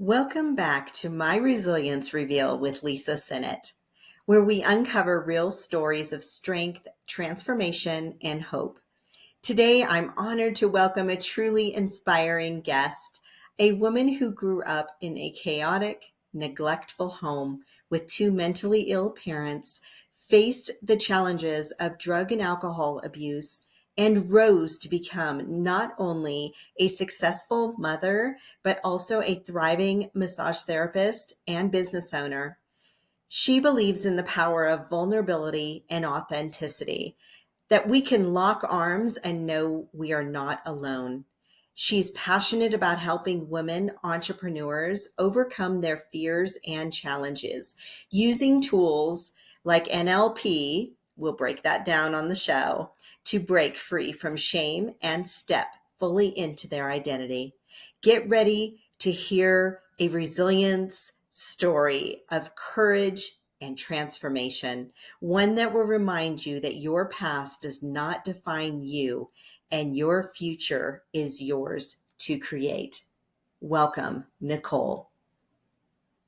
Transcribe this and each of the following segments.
Welcome back to My Resilience Reveal with Lisa Sinnott, where we uncover real stories of strength, transformation, and hope. Today, I'm honored to welcome a truly inspiring guest, a woman who grew up in a chaotic, neglectful home with two mentally ill parents, faced the challenges of drug and alcohol abuse, and rose to become not only a successful mother, but also a thriving massage therapist and business owner. She believes in the power of vulnerability and authenticity, that we can lock arms and know we are not alone. She's passionate about helping women entrepreneurs overcome their fears and challenges using tools like NLP, we'll break that down on the show, to break free from shame and step fully into their identity. Get ready to hear a resilience story of courage and transformation, one that will remind you that your past does not define you and your future is yours to create. Welcome, Nicole.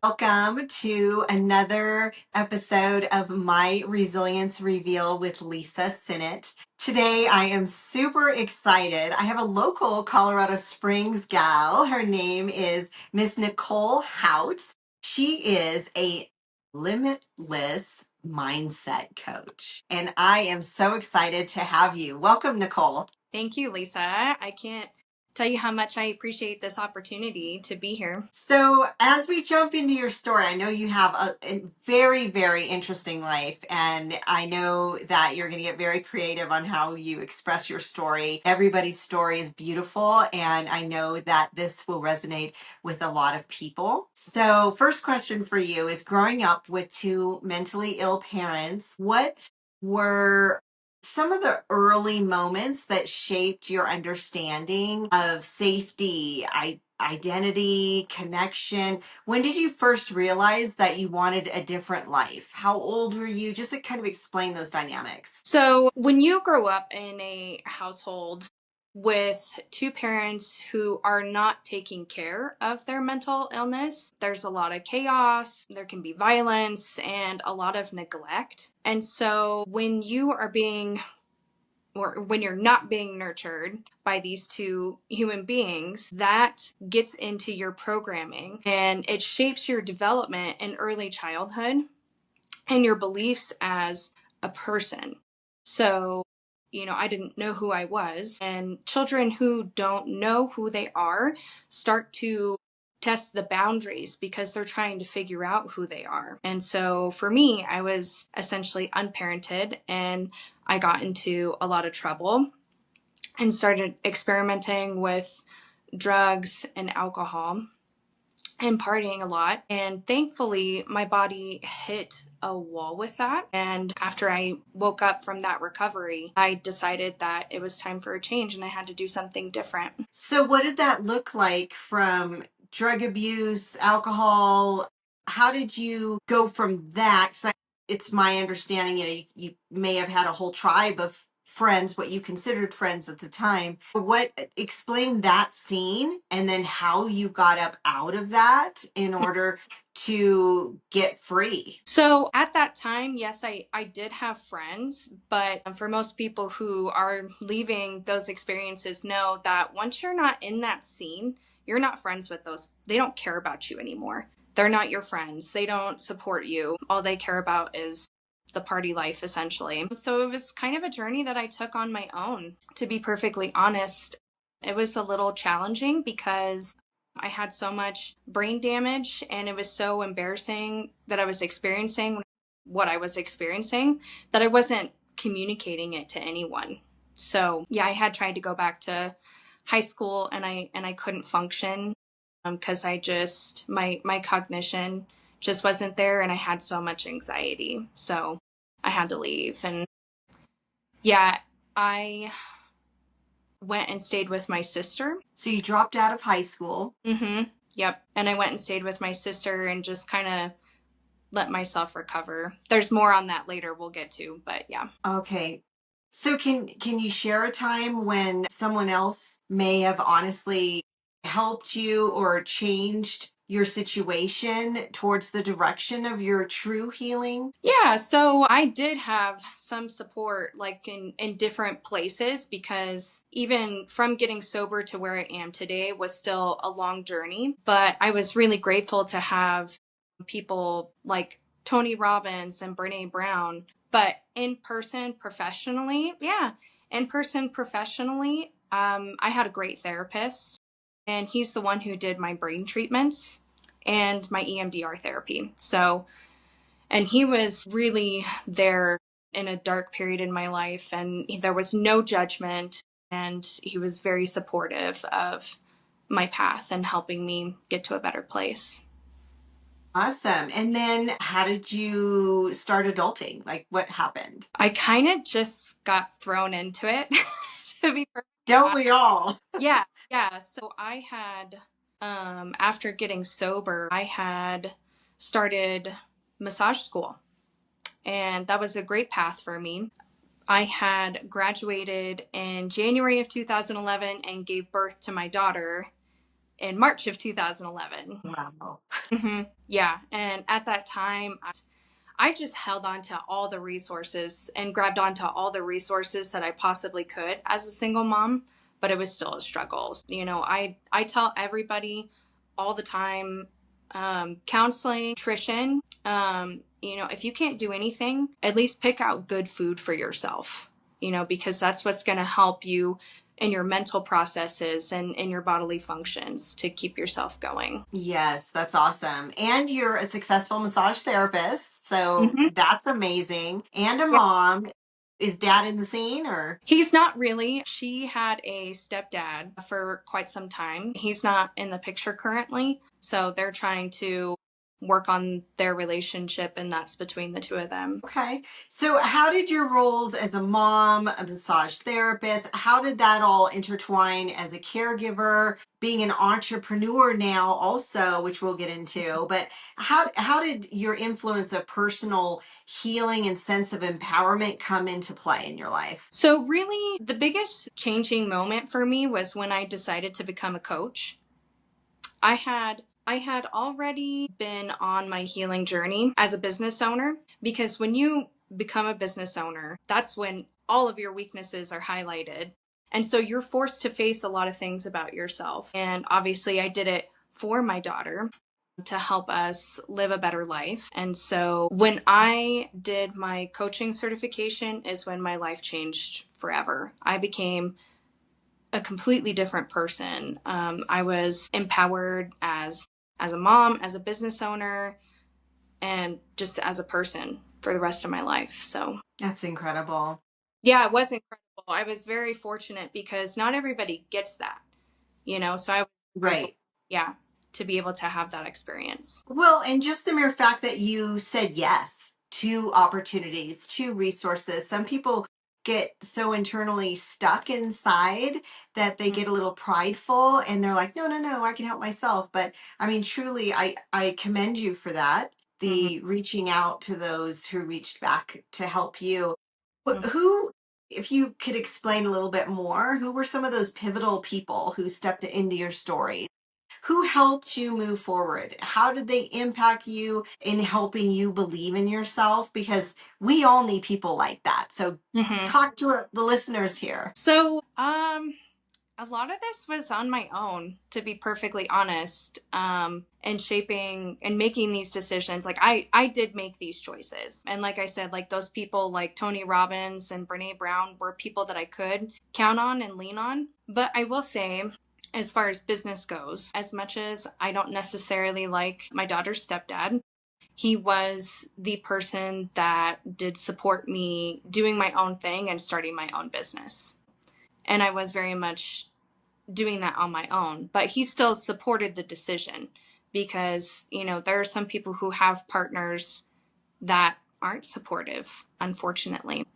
Welcome to another episode of My Resilience Reveal with Lisa Sinnott. Today, I am super excited. I have a local Colorado Springs gal. Her name is Miss Nicole Houtz. She is a limitless mindset coach, and I am so excited to have you. Welcome, Nicole. Thank you, Lisa. I can't tell you how much I appreciate this opportunity to be here. So, as we jump into your story, I know you have a very, very interesting life, and I know that you're going to get very creative on how you express your story. Everybody's story is beautiful, and I know that this will resonate with a lot of people. So, first question for you is growing up with two mentally ill parents, what were some of the early moments that shaped your understanding of safety, identity, connection? When did you first realize that you wanted a different life? How old were you? Just to kind of explain those dynamics. So, when you grow up in a household with two parents who are not taking care of their mental illness, there's a lot of chaos, there can be violence, and a lot of neglect. And so, when you are being or when you're not being nurtured by these two human beings, that gets into your programming and it shapes your development in early childhood and your beliefs as a person. So, I didn't know who I was, and children who don't know who they are start to test the boundaries because they're trying to figure out who they are. And so for me, I was essentially unparented and I got into a lot of trouble and started experimenting with drugs and alcohol and partying a lot. And thankfully, my body hit a wall with that. And after I woke up from that recovery, I decided that it was time for a change and I had to do something different. So, what did that look like from drug abuse, alcohol? How did you go from that? 'Cause it's my understanding, you may have had a whole tribe of friends, what you considered friends at the time. Explain that scene and then how you got up out of that in order to get free. So at that time, yes, I did have friends, but for most people who are leaving those experiences know that once you're not in that scene, you're not friends with those. They don't care about you anymore. They're not your friends. They don't support you. All they care about is the party life, essentially. So it was kind of a journey that I took on my own. To be perfectly honest, it was a little challenging because I had so much brain damage and it was so embarrassing that I was experiencing what I was experiencing that I wasn't communicating it to anyone. So, yeah, I had tried to go back to high school and I couldn't function because I just my cognition just wasn't there and I had so much anxiety. So, I had to leave and yeah, I went and stayed with my sister. So, you dropped out of high school. Mm-hmm. Yep. And I went and stayed with my sister and just kind of let myself recover. There's more on that later we'll get to, but yeah. Okay. So can you share a time when someone else may have honestly helped you or changed your situation towards the direction of your true healing? Yeah, so I did have some support like in different places because even from getting sober to where I am today was still a long journey, but I was really grateful to have people like Tony Robbins and Brené Brown, but in person professionally, yeah, in person professionally, I had a great therapist and he's the one who did my brain treatments and my EMDR therapy. So and he was really there in a dark period in my life, and there was no judgment. And he was very supportive of my path and helping me get to a better place. Awesome. And then how did you start adulting? Like what happened? I kind of just got thrown into it, to be perfectly Don't honest. we all? Yeah, yeah. So I had, after getting sober, I had started massage school, and that was a great path for me. I had graduated in January of 2011 and gave birth to my daughter in March of 2011. Wow. Yeah. And at that time, I just held on to all the resources and grabbed onto all the resources that I possibly could as a single mom, but it was still a struggle. I tell everybody all the time, counseling, nutrition, if you can't do anything, at least pick out good food for yourself, because that's what's going to help you in your mental processes and in your bodily functions to keep yourself going. Yes, that's awesome. And you're a successful massage therapist. So Mm-hmm. that's amazing. And a mom. Is dad in the scene or? He's not really. She had a stepdad for quite some time. He's not in the picture currently. So they're trying to work on their relationship, and that's between the two of them. Okay. So how did your roles as a mom, a massage therapist, how did that all intertwine as a caregiver, being an entrepreneur now also, which we'll get into, but how did your influence of personal healing and sense of empowerment come into play in your life? So, really, the biggest changing moment for me was when I decided to become a coach. I had already been on my healing journey as a business owner because when you become a business owner, that's when all of your weaknesses are highlighted. And so you're forced to face a lot of things about yourself. And obviously, I did it for my daughter to help us live a better life. And so when I did my coaching certification is when my life changed forever. I became a completely different person. I was empowered as a mom, as a business owner, and just as a person for the rest of my life. So, That's incredible. yeah, it was incredible. I was very fortunate because not everybody gets that, so I was very blessed, Right. yeah, to be able to have that experience. Well, and just the mere fact that you said yes to opportunities, to resources. Some people get so internally stuck inside that they Mm-hmm. get a little prideful and they're like, no, no, no, I can help myself. But I mean, truly, I commend you for that. Mm-hmm. The reaching out to those who reached back to help you. Mm-hmm. Who, if you could explain a little bit more, who were some of those pivotal people who stepped into your story? Who helped you move forward? How did they impact you in helping you believe in yourself? Because we all need people like that. So Mm-hmm. talk to the listeners here. So, a lot of this was on my own, to be perfectly honest, and shaping and making these decisions. Like I did make these choices. And like I said, like those people like Tony Robbins and Brené Brown were people that I could count on and lean on. But I will say, as far as business goes, as much as I don't necessarily like my daughter's stepdad, he was the person that did support me doing my own thing and starting my own business. And I was very much doing that on my own, but he still supported the decision because, there are some people who have partners that aren't supportive, unfortunately.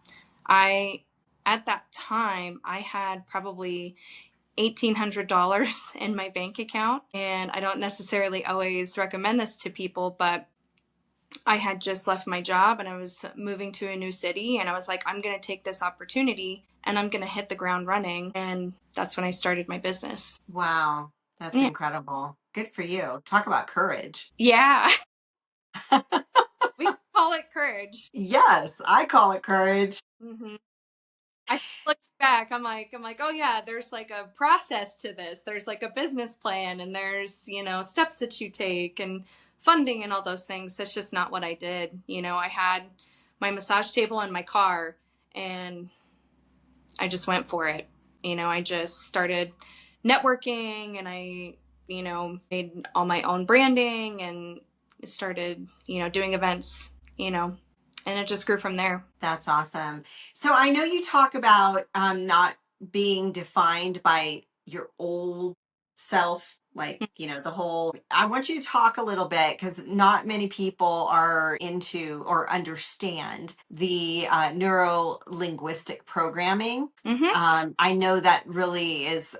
I, at that time, I had probably $1,800 in my bank account. And I don't necessarily always recommend this to people, but I had just left my job and I was moving to a new city. And I was like, I'm going to take this opportunity and I'm going to hit the ground running. And that's when I started my business. Wow, that's Yeah. incredible. Good for you. Talk about courage. Yeah, we call it courage. Yes, I call it courage. Hmm. I look back, I'm like, oh yeah, there's like a process to this. There's like a business plan, and there's, steps that you take and funding and all those things. That's just not what I did. I had my massage table in my car, and I just went for it. I just started networking, and made all my own branding and started, doing events, and it just grew from there. That's awesome. So I know you talk about not being defined by your old self, like, the whole. I want you to talk a little bit because not many people are into or understand the neuro linguistic programming. Hmm. I know that really is,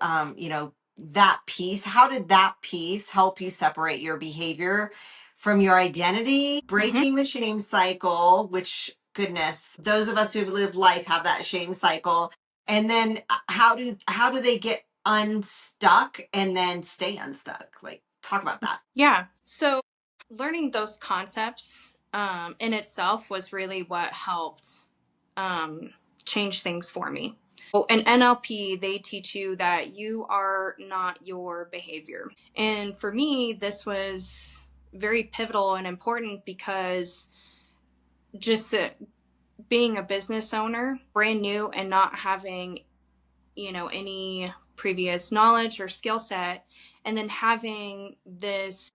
that piece. How did that piece help you separate your behavior from your identity, Hmm. breaking the shame cycle, which goodness, those of us who've lived life have that shame cycle. And then how do they get unstuck and then stay unstuck? Like talk about that. Yeah. So learning those concepts in itself was really what helped um, change things for me. So in NLP, they teach you that you are not your behavior. And for me, this was very pivotal and important because just being a business owner, brand new, and not having, any previous knowledge or skill set, and then having this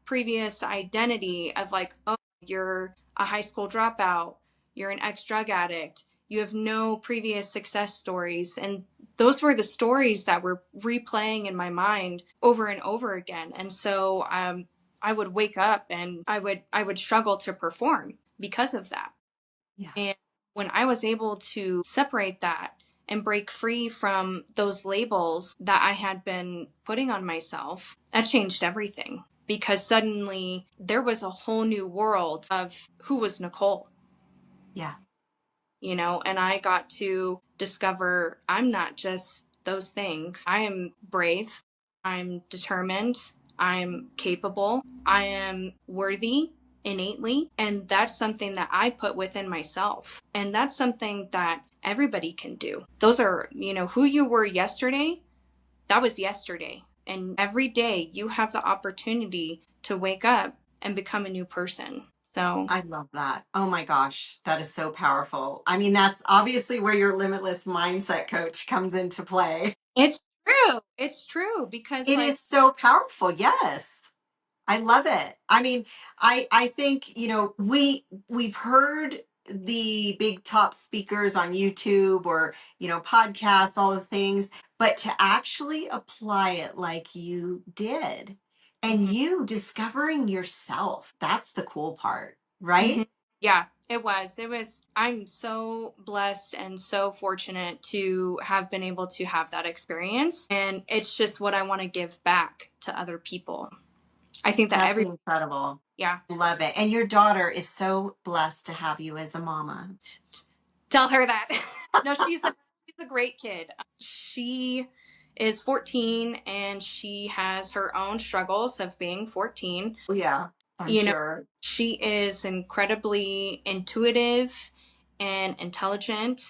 previous identity of like, oh, you're a high school dropout, you're an ex drug addict, you have no previous success stories. And those were the stories that were replaying in my mind over and over again. And so I would wake up and I would struggle to perform because of that. Yeah. And when I was able to separate that and break free from those labels that I had been putting on myself, that changed everything because suddenly there was a whole new world of who was Nicole, Yeah. and I got to discover I'm not just those things. I am brave, I'm determined, I'm capable, I am worthy innately. And that's something that I put within myself. And that's something that everybody can do. Those are, who you were yesterday, that was yesterday. And every day you have the opportunity to wake up and become a new person. So I love that. Oh my gosh, that is so powerful. I mean, that's obviously where your limitless mindset coach comes into play. it's true. It's true because, It like, is so powerful. Yes. I love it. I mean, I think, we've heard the big top speakers on YouTube or, podcasts, all the things, but to actually apply it like you did and mhm, you discovering yourself, that's the cool part, mhm. right? Yeah, it was. It was. I'm so blessed and so fortunate to have been able to have that experience. And it's just what I want to give back to other people. I think that That's incredible. yeah, Love it. And your daughter is so blessed to have you as a mama. tell her that. No, she's a great kid. She is 14 and she has her own struggles of being 14. Oh, yeah, I'm You know, sure. she is incredibly intuitive and intelligent.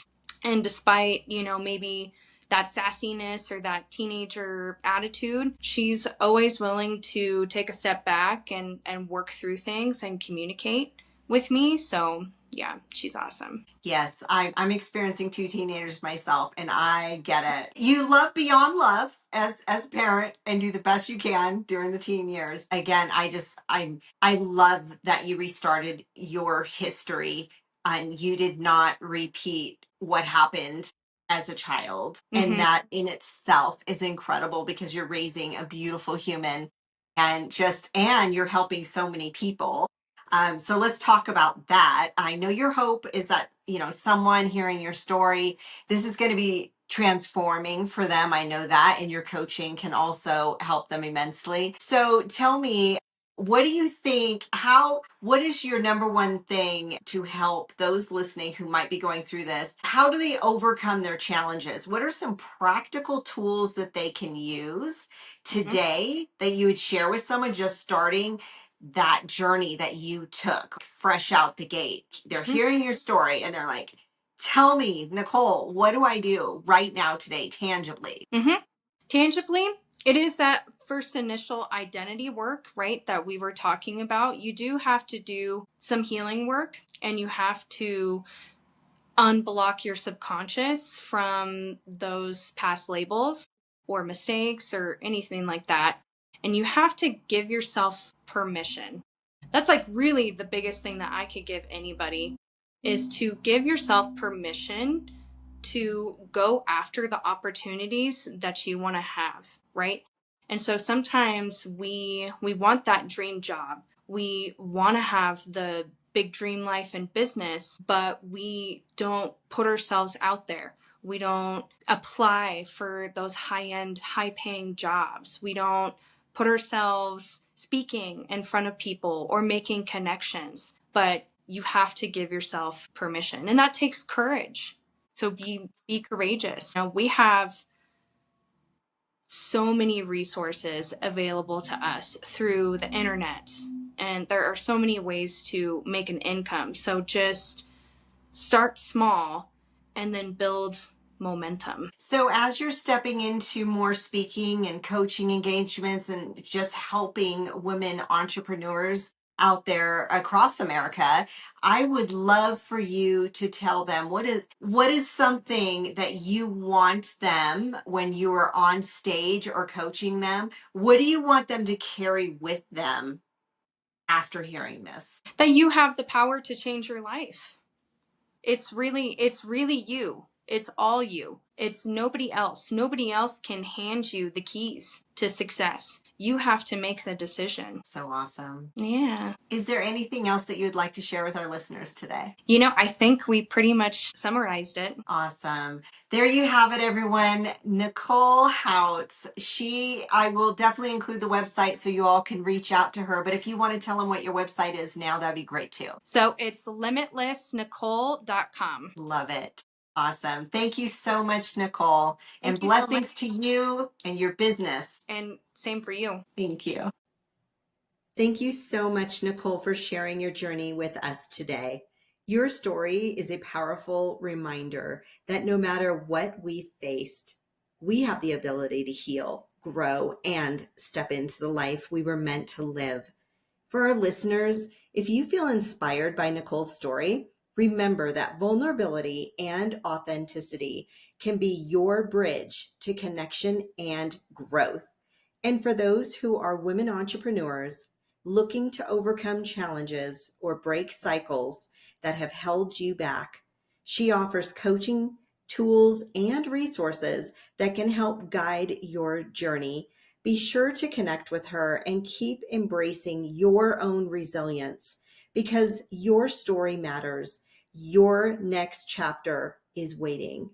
And despite, maybe that sassiness or that teenager attitude, she's always willing to take a step back and work through things and communicate with me. So, yeah, she's awesome. Yes, I'm experiencing two teenagers myself, and I get it. You love beyond love as a parent, and do the best you can during the teen years. Again, I love that you restarted your history, and you did not repeat what happened as a child, and Hmm. that in itself is incredible because you're raising a beautiful human, and you're helping so many people. So let's talk about that. I know your hope is that, someone hearing your story, this is going to be transforming for them. I know that. And your coaching can also help them immensely. So tell me, what do you think? What is your number one thing to help those listening who might be going through this? How do they overcome their challenges? What are some practical tools that they can use today that you would share with someone just starting that journey that you took fresh out the gate? They're hearing your story and they're like, tell me, Nicole, what do I do right now today, tangibly? Tangibly, it is that first initial identity work, right, that we were talking about. You do have to do some healing work, and you have to unblock your subconscious from those past labels or mistakes or anything like that. And you have to give yourself permission. That's like really the biggest thing that I could give anybody, is to give yourself permission to go after the opportunities that you want to have, right? And so sometimes we want that dream job. We want to have the big dream life and business, but we don't put ourselves out there. We don't apply for those high-end, high-paying jobs. We don't put ourselves speaking in front of people or making connections. But you have to give yourself permission, and that takes courage. So be courageous. Now, we have so many resources available to us through the internet, and there are so many ways to make an income. So just start small and then build momentum. So as you're stepping into more speaking and coaching engagements and just helping women entrepreneurs out there across America, I would love for you to tell them what is something that you want them when you are on stage or coaching them. What do you want them to carry with them after hearing this? That you have the power to change your life. It's really you. It's all you. It's nobody else. Nobody else can hand you the keys to success. You have to make the decision. So awesome. Yeah. Is there anything else that you'd like to share with our listeners today? I think we pretty much summarized it. Awesome. There you have it, everyone. Nicole Houtz. I will definitely include the website so you all can reach out to her. But if you want to tell them what your website is now, that'd be great too. So it's limitlessnicole.com. Love it. Awesome. Thank you so much, Nicole. And blessings to you and your business. And same for you. Thank you. Thank you so much, Nicole, for sharing your journey with us today. Your story is a powerful reminder that no matter what we faced, we have the ability to heal, grow, and step into the life we were meant to live. For our listeners, if you feel inspired by Nicole's story, remember that vulnerability and authenticity can be your bridge to connection and growth. And for those who are women entrepreneurs looking to overcome challenges or break cycles that have held you back, she offers coaching, tools, and resources that can help guide your journey. Be sure to connect with her and keep embracing your own resilience, because your story matters. Your next chapter is waiting.